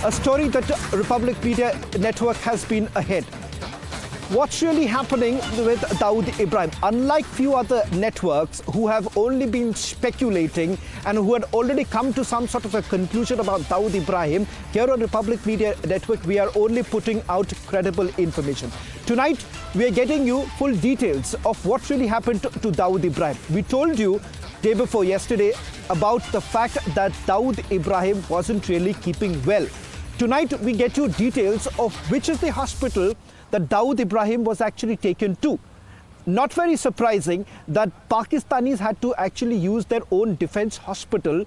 a story that Republic Media Network has been ahead. What's really happening with Dawood Ibrahim? Unlike few other networks who have only been speculating and who had already come to some sort of a conclusion about Dawood Ibrahim, here on Republic Media Network, we are only putting out credible information. Tonight, we are getting you full details of what really happened to Dawood Ibrahim. We told you day before yesterday about the fact that Dawood Ibrahim wasn't really keeping well. Tonight, we get you details of which is the hospital that Dawood Ibrahim was actually taken to. Not very surprising that Pakistanis had to actually use their own defense hospital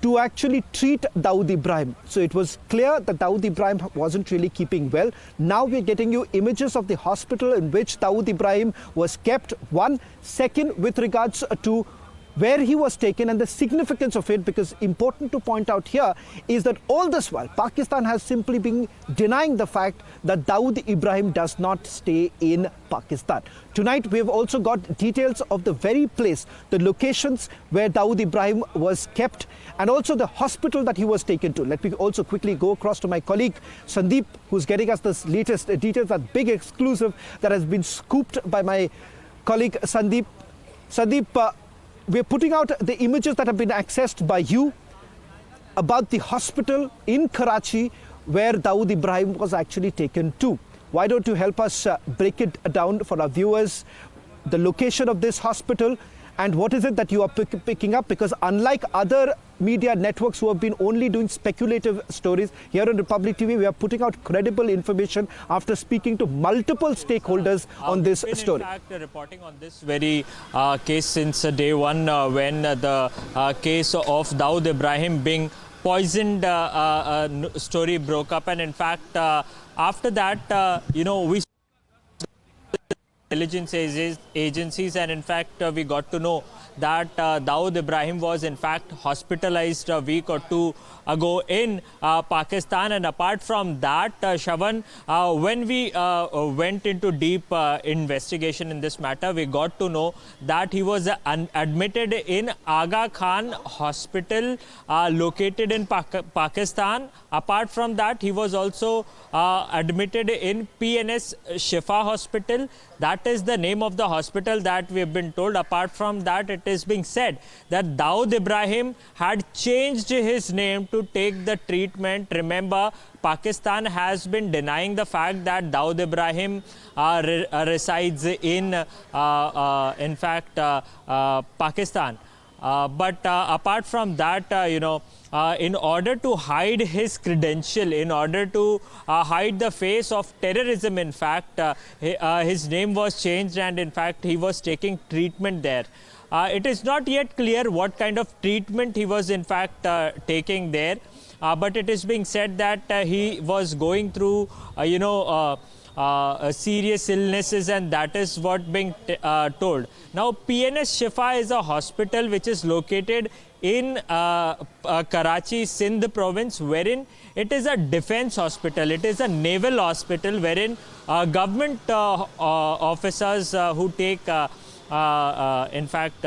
to actually treat Dawood Ibrahim. So it was clear that Dawood Ibrahim wasn't really keeping well. Now we're getting you images of the hospital in which Dawood Ibrahim was kept. One, second, with regards to where he was taken and the significance of it, because important to point out here is that all this while Pakistan has simply been denying the fact that Dawood Ibrahim does not stay in Pakistan. Tonight we have also got details of the very place, the locations where Dawood Ibrahim was kept, and also the hospital that he was taken to. Let me also quickly go across to my colleague Sandeep, who's getting us this latest details, that big exclusive that has been scooped by my colleague Sandeep. Sandeep, we're putting out the images that have been accessed by you about the hospital in Karachi where Dawood Ibrahim was actually taken to. Why don't you help us break it down for our viewers, the location of this hospital and what is it that you are picking up? Because unlike other media networks who have been only doing speculative stories, here on Republic TV we are putting out credible information after speaking to multiple stakeholders on this story. In fact, reporting on this very case since day one when the case of Dawood Ibrahim being poisoned story broke up, and in fact after that we intelligence agencies, and in fact we got to know that Dawood Ibrahim was in fact hospitalized a week or two ago in Pakistan. And apart from that, Shavan, when we went into deep investigation in this matter, we got to know that he was admitted in Aga Khan Hospital located in Pakistan. Apart from that, he was also admitted in PNS Shifa Hospital. That is the name of the hospital that we have been told. Apart from that, it is being said that Dawood Ibrahim had changed his name to take the treatment. Remember, Pakistan has been denying the fact that Dawood Ibrahim resides in fact, Pakistan. But apart from that, in order to hide his credential, in order to hide the face of terrorism, in fact, his name was changed, and in fact, he was taking treatment there. It is not yet clear what kind of treatment he was in fact taking there, but it is being said that he was going through, serious illnesses, and that is what being told. Now, PNS Shifa is a hospital which is located in Karachi, Sindh province, wherein it is a defense hospital. It is a naval hospital wherein government officers who take in fact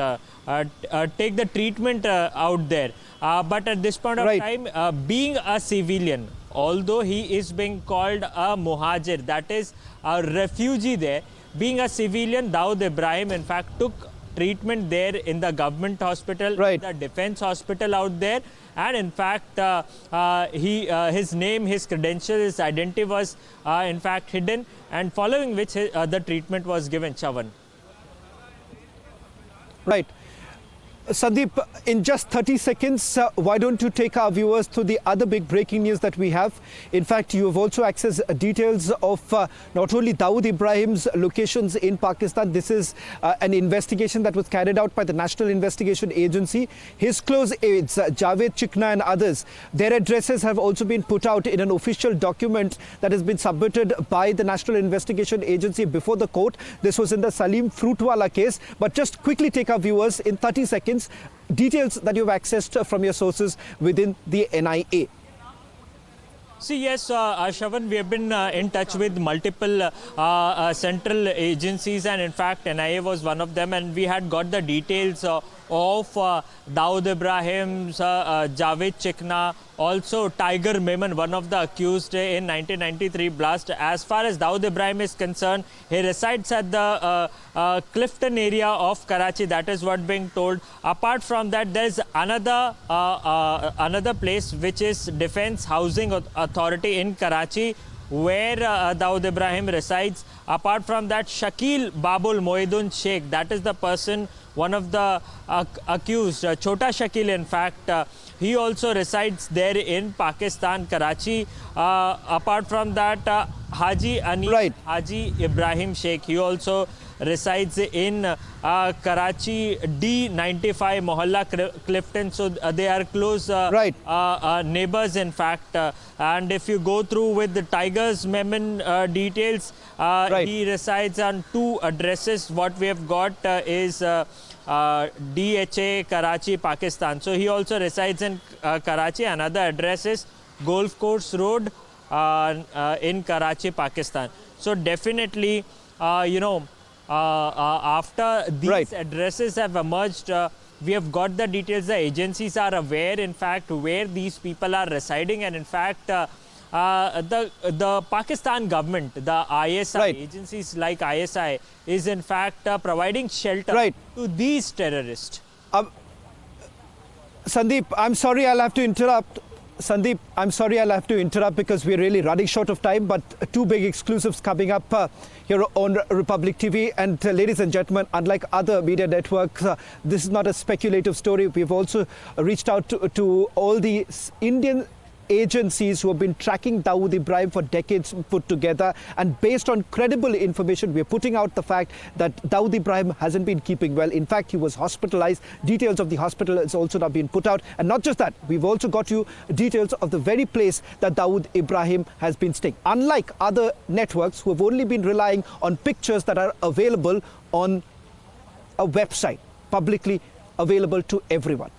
take the treatment out there. But at this point of time, being a civilian, although he is being called a muhajir, that is a refugee there, being a civilian, Dawood Ibrahim in fact took treatment there in the government hospital, the defense hospital out there, and in fact his name, his credentials, his identity was in fact hidden, and following which the treatment was given. Chavan. Right. Sandeep, in just 30 seconds, why don't you take our viewers to the other big breaking news that we have? In fact, you have also accessed details of not only Dawood Ibrahim's locations in Pakistan. This is an investigation that was carried out by the National Investigation Agency. His close aides, Javed Chikna and others, their addresses have also been put out in an official document that has been submitted by the National Investigation Agency before the court. This was in the Salim Fruitwala case. But just quickly take our viewers in 30 seconds details that you've accessed from your sources within the NIA. See, yes, Shavan, we have been in touch with multiple central agencies, and in fact NIA was one of them, and we had got the details of Dawood Ibrahim's Javed Chikna, also Tiger Memon, one of the accused in 1993 blast. As far as Dawood Ibrahim is concerned, he resides at the Clifton area of Karachi. That is what being told. Apart from that, there is another place which is Defence Housing Authority in Karachi, where Dawood Ibrahim resides. Apart from that, Shakil Babul Moidun Sheikh, that is the person, one of the accused, Chota Shakil in fact, he also resides there in Pakistan, Karachi. Apart from that, Haji Anis Haji Ibrahim Sheikh, he also resides in Karachi D95 Mohalla Clifton. So they are close neighbors in fact. And if you go through with the Tiger's Memon details, he resides on 2 addresses. What we have got is DHA Karachi, Pakistan. So he also resides in Karachi. Another address is Golf Course Road in Karachi, Pakistan. So definitely, after these addresses have emerged, we have got the details. The agencies are aware, in fact, where these people are residing, and in fact, the Pakistan government, the ISI, agencies like ISI, is in fact providing shelter to these terrorists. Sandeep, I'm sorry, I'll have to interrupt. Sandeep, I'm sorry, I'll have to interrupt because we're really running short of time, but 2 big exclusives coming up here on Republic TV. And ladies and gentlemen, unlike other media networks, this is not a speculative story. We've also reached out to all the Indian agencies who have been tracking Dawood Ibrahim for decades put together, and based on credible information, we're putting out the fact that Dawood Ibrahim hasn't been keeping well. In fact, he was hospitalized. Details of the hospital has also not been put out. And not just that, we've also got you details of the very place that Dawood Ibrahim has been staying. Unlike other networks who have only been relying on pictures that are available on a website, publicly available to everyone.